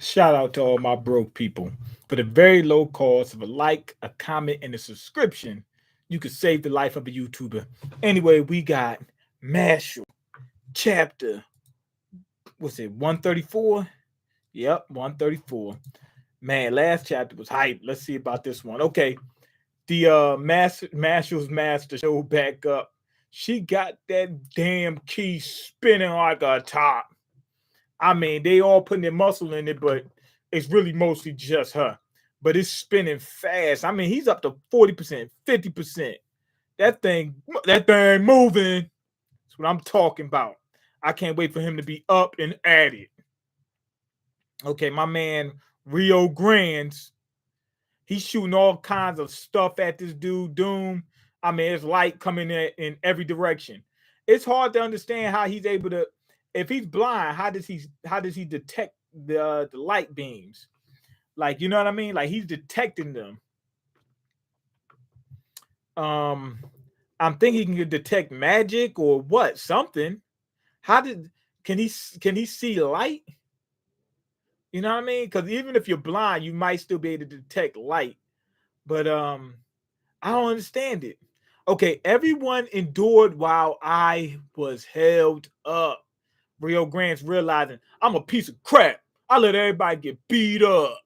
Shout out to all my broke people. For the very low cost of a like, a comment, and a subscription, you could save the life of a YouTuber. Anyway, we got Mashle chapter, what's it, 134? Yep, 134. Man, last chapter was hype. Let's see about this one. Okay, the Mashle's master showed back up. She got that damn key spinning like a top. I mean, they all putting their muscle in it, but it's really mostly just her. But it's spinning fast. I mean, he's up to 40%, 50%. That thing moving. That's what I'm talking about. I can't wait for him to be up and at it. Okay, my man Rio Grands, he's shooting all kinds of stuff at this dude, Doom. I mean, it's light coming in every direction. It's hard to understand how he's able to. If he's blind, how does he detect the light beams? Like, you know what I mean? Like, he's detecting them. Um, I'm thinking he can detect magic or what? Something. How did can he see light? You know what I mean? Because even if you're blind, you might still be able to detect light. But I don't understand it. Okay, everyone endured while I was held up. Rio Grande's realizing I'm a piece of crap. I let everybody get beat up.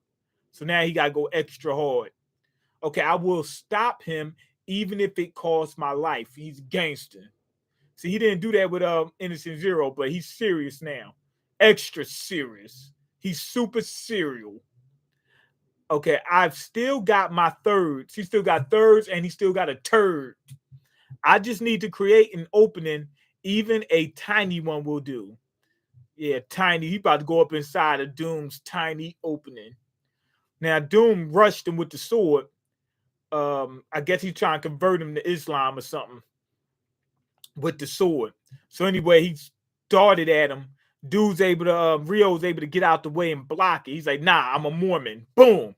So now he got to go extra hard. Okay, I will stop him even if it costs my life. He's gangster. See, he didn't do that with Innocent Zero, but he's serious now. Extra serious. He's super serial. Okay, I've still got my thirds. He still got thirds and he still got a turd. I just need to create an opening. Even a tiny one will do. Yeah, tiny. He about to go up inside of Doom's tiny opening. Now, Doom rushed him with the sword. I guess he's trying to convert him to Islam or something with the sword. So anyway, he darted at him. Rio's able to get out the way and block it. He's like, nah, I'm a Mormon. Boom.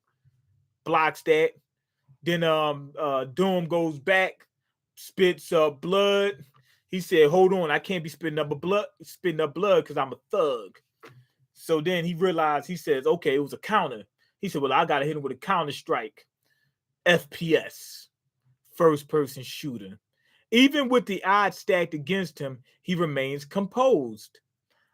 Blocks that. Then Doom goes back, spits blood. He said, hold on, I can't be spitting up blood because I'm a thug. So then he realized, he says, okay, it was a counter. He said, well, I gotta hit him with a counter strike. FPS. First person shooter. Even with the odds stacked against him, he remains composed.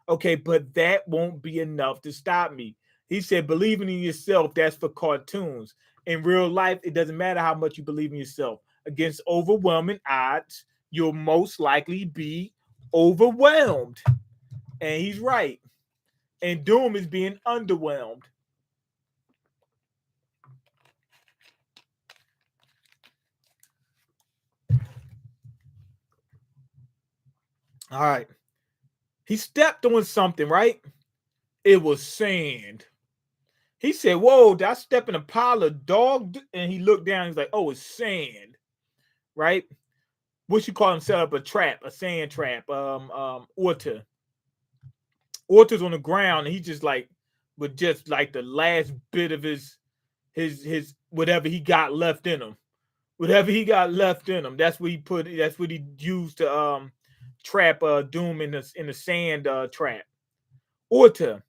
Okay, but that won't be enough to stop me. He said, believing in yourself, that's for cartoons. In real life, it doesn't matter how much you believe in yourself. Against overwhelming odds, you'll most likely be overwhelmed. And he's right. And Doom is being underwhelmed. All right. He stepped on something, right? It was sand. He said, whoa, did I step in a pile of dog? And he looked down. He's like, oh, it's sand, right? What you call him? Set up a trap, a sand trap. Orta. Orta's on the ground, and he just like, with just like the last bit of his whatever he got left in him. Whatever he got left in him, that's what he put. That's what he used to trap Doom in the sand trap. Orta,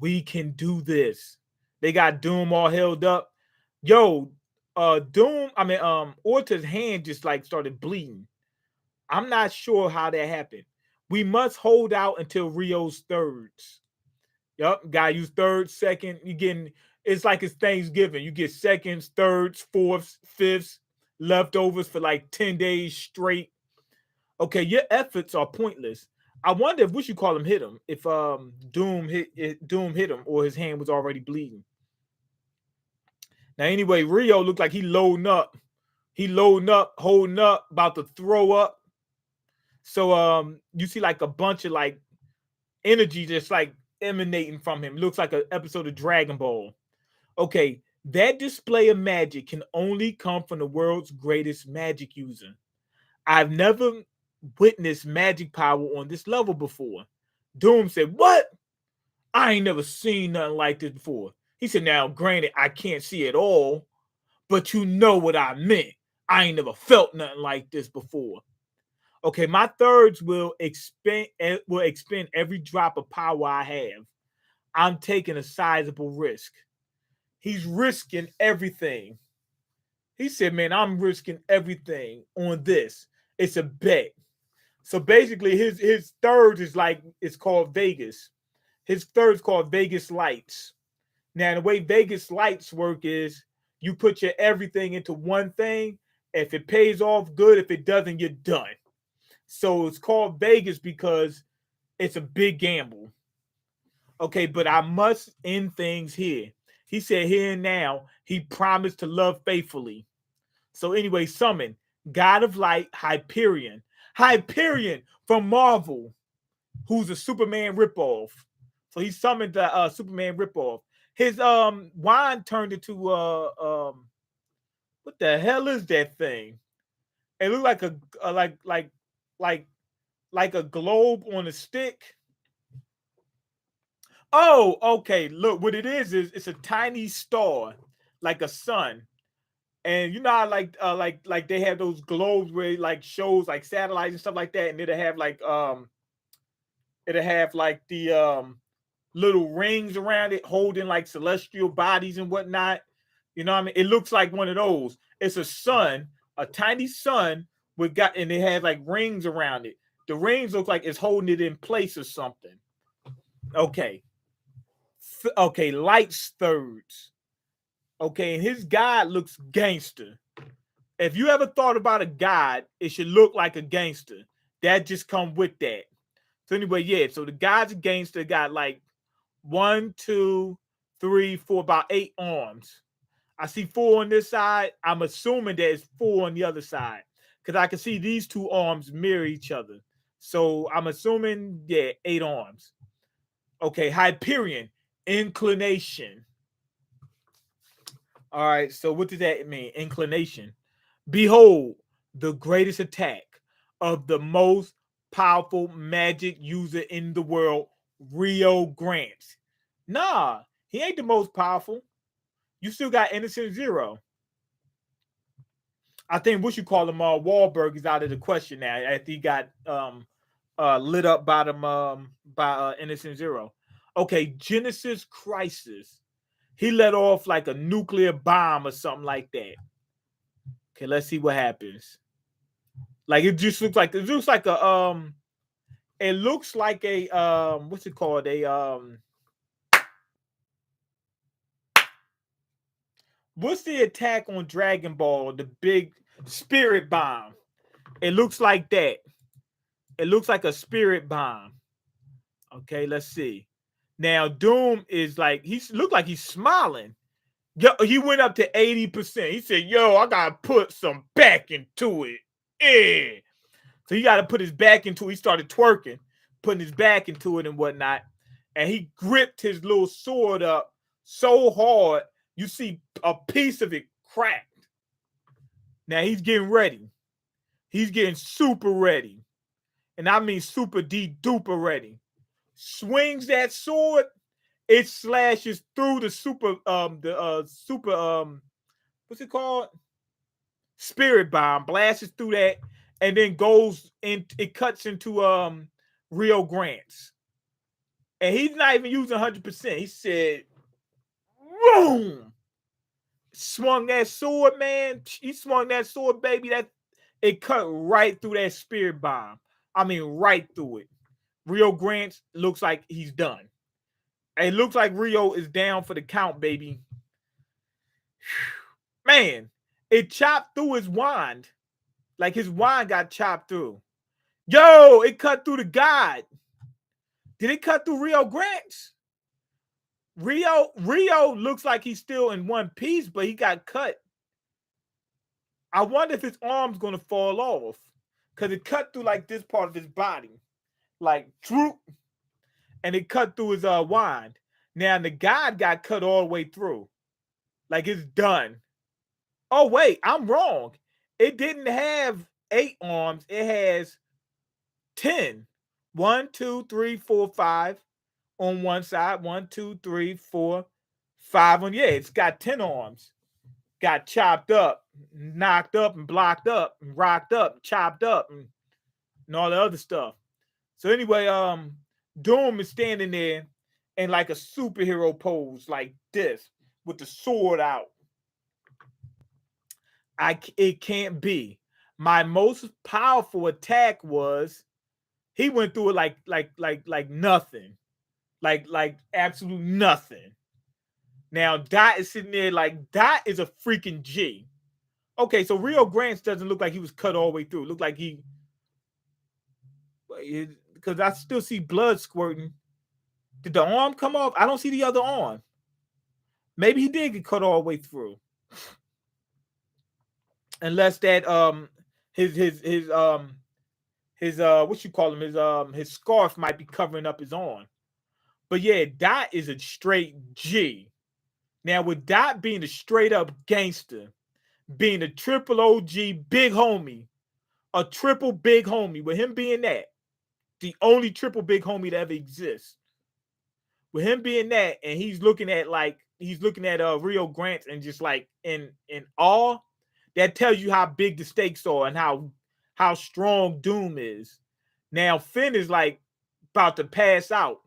we can do this. They got Doom all held up. Yo, Doom, I mean, Orta's hand just like started bleeding. I'm not sure how that happened. We must hold out until Rio's thirds. Yup, guy use third, second. You getting it's like it's Thanksgiving. You get seconds, thirds, fourths, fifths, leftovers for like 10 days straight. Okay, your efforts are pointless. I wonder if we should call him hit him. If Doom hit him or his hand was already bleeding. Now, anyway, Rio looked like he loading up. He loading up, holding up, about to throw up. So you see like a bunch of like energy just like emanating from him. Looks like an episode of Dragon Ball. Okay, that display of magic can only come from the world's greatest magic user. I've never witnessed magic power on this level before. Doom said, what? I ain't never seen nothing like this before. He said, now, granted, I can't see it all, but you know what I meant. I ain't never felt nothing like this before. Okay, my thirds will expend every drop of power I have. I'm taking a sizable risk. He's risking everything. He said, man, I'm risking everything on this. It's a bet. So basically, his third is like, it's called Vegas. His third is called Vegas Lights. Now, the way Vegas Lights work is you put your everything into one thing. If it pays off, good. If it doesn't, you're done. So it's called Vegas because it's a big gamble. Okay, but I must end things here. He said, here and now, he promised to love faithfully. So anyway, summon God of Light, Hyperion. Hyperion from Marvel, who's a Superman ripoff. So he summoned the Superman ripoff. His wand turned into what the hell is that thing? It looked like a like a globe on a stick. Oh, okay. Look, what it is it's a tiny star, like a sun. And you know how like they have those globes where it, like shows like satellites and stuff like that, and it'll have like the little rings around it holding like celestial bodies and whatnot. You know what I mean? It looks like one of those. It's a sun, a tiny sun with got, and it has like rings around it. The rings look like it's holding it in place or something. Okay. Okay, Light's thirds. Okay, and his god looks gangster. If you ever thought about a god, it should look like a gangster. That just come with that. So anyway, yeah. So the god's a gangster, got like 1, 2, 3, 4, about 8 arms. I see 4 on this side. I'm assuming there's 4 on the other side because I can see these 2 arms mirror each other. So I'm assuming, yeah, 8 arms. Okay, Hyperion, inclination. All right, so what does that mean? Inclination. Behold, the greatest attack of the most powerful magic user in the world, Rio Grant. Nah, he ain't the most powerful. You still got Innocent Zero. I think what you call him, Wahlberg, is out of the question now. After he got lit up by them by Innocent Zero. Okay, Genesis Crisis. He let off like a nuclear bomb or something like that. Okay, let's see what happens. Like it just looks like a it looks like a what's it called? What's the attack on Dragon Ball? The big spirit bomb. It looks like that. It looks like a spirit bomb. Okay, let's see. Now Doom is like looked like he's smiling. Yo, he went up to 80%. He said, "Yo, I gotta put some back into it." Yeah. So he got to put his back into it. He started twerking, putting his back into it and whatnot. And he gripped his little sword up so hard, you see a piece of it cracked. Now he's getting ready. He's getting super ready. And I mean super duper ready. Swings that sword, it slashes through the super what's it called? Spirit bomb, blasts through that, and then goes in. It cuts into Rio Grant's, and he's not even using 100%. He said, "Boom!" Swung that sword, man. He swung that sword, baby. That it cut right through that spirit bomb. I mean, right through it. Rio Grant looks like he's done. It looks like Rio is down for the count, baby. Man, it chopped through his wand. Like his wand got chopped through. Yo, it cut through the god. Did it cut through Rio Grant? Rio looks like he's still in one piece, but he got cut. I wonder if his arm's gonna fall off. Because it cut through like this part of his body. Like droop. And it cut through his wand. Now the god got cut all the way through. Like it's done. Oh, wait, I'm wrong. It didn't have 8 arms. It has 10. 1, 2, 3, 4, 5 on one side. 1, 2, 3, 4, 5 on. Yeah, it's got 10 arms. Got chopped up, knocked up, and blocked up, and rocked up, and chopped up, and all the other stuff. So anyway, Doom is standing there, in like a superhero pose, like this, with the sword out. It can't be. My most powerful attack was he went through it like nothing. Like absolute nothing. Now Dot is sitting there like Dot is a freaking G. Okay, so Rio Grant doesn't look like he was cut all the way through. It looked like because I still see blood squirting. Did the arm come off? I don't see the other arm. Maybe he did get cut all the way through. Unless that his what you call him, his scarf might be covering up his arm. But yeah, Dot is a straight G. Now with Dot being a straight up gangster, being a triple OG big homie, a triple big homie, with him being that, the only triple big homie that ever exists. With him being that, and he's looking at Rio Grant and just like in awe, that tells you how big the stakes are and how strong Doom is. Now Finn is like about to pass out.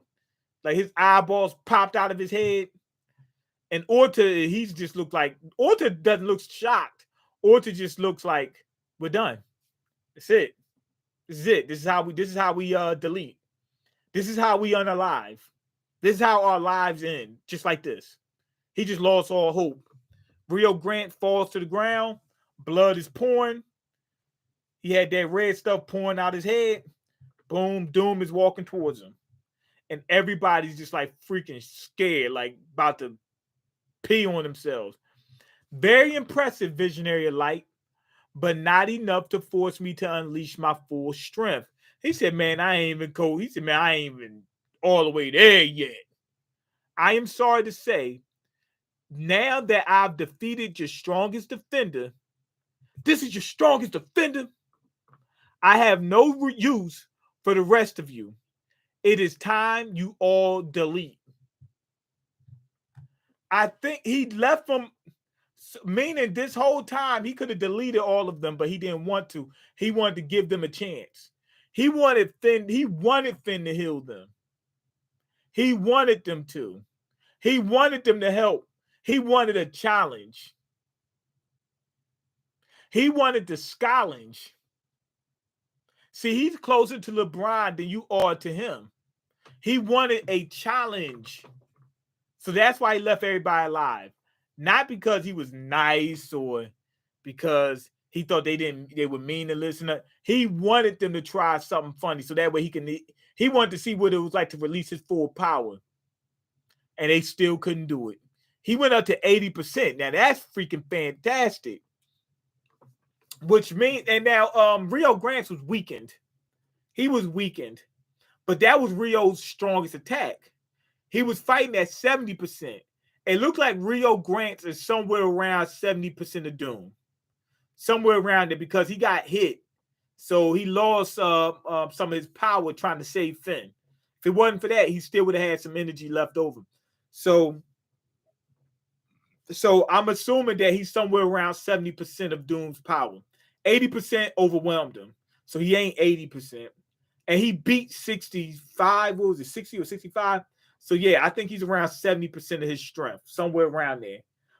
Like his eyeballs popped out of his head. And Orta, he's just looked like Orta doesn't look shocked. Orta just looks like we're done. That's it. This is it. This is how we delete. This is how we unalive. This is how our lives end. Just like this. He just lost all hope. Rio Grant falls to the ground. Blood is pouring. He had that red stuff pouring out his head. Boom. Doom is walking towards him. And everybody's just like freaking scared, like about to pee on themselves. Very impressive, Visionary of Light, but not enough to force me to unleash my full strength. He said, man, I ain't even cold. He said, man, I ain't even all the way there yet. I am sorry to say, now that I've defeated your strongest defender, this is your strongest defender, I have no use for the rest of you. It is time you all delete. I think he left them, meaning this whole time he could have deleted all of them, but he didn't want to. He wanted to give them a chance. He wanted Finn to heal them. He wanted them to. He wanted them to help. He wanted a challenge. He wanted the challenge. See, he's closer to LeBron than you are to him. He wanted a challenge. So that's why he left everybody alive. Not because he was nice or because he thought they were mean to listen. He wanted them to try something funny so that way he wanted to see what it was like to release his full power. And they still couldn't do it. He went up to 80%. Now that's freaking fantastic. Which means, and now Rio Grant was weakened. He was weakened. But that was Rio's strongest attack. He was fighting at 70%. It looked like Rio Grant is somewhere around 70% of Doom. Somewhere around it because he got hit. So he lost some of his power trying to save Finn. If it wasn't for that, he still would have had some energy left over. So I'm assuming that he's somewhere around 70% of Doom's power. 80% overwhelmed him. So he ain't 80%. And he beat 65. What was it, 60 or 65? So yeah, I think he's around 70% of his strength, somewhere around there.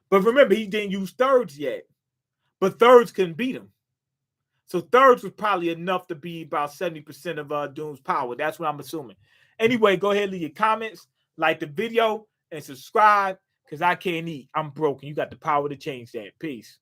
But remember, he didn't use thirds yet. But thirds couldn't beat him. So thirds was probably enough to be about 70% of Doom's power. That's what I'm assuming. Anyway, go ahead and leave your comments, like the video, and subscribe, because I can't eat. I'm broken. You got the power to change that. Peace.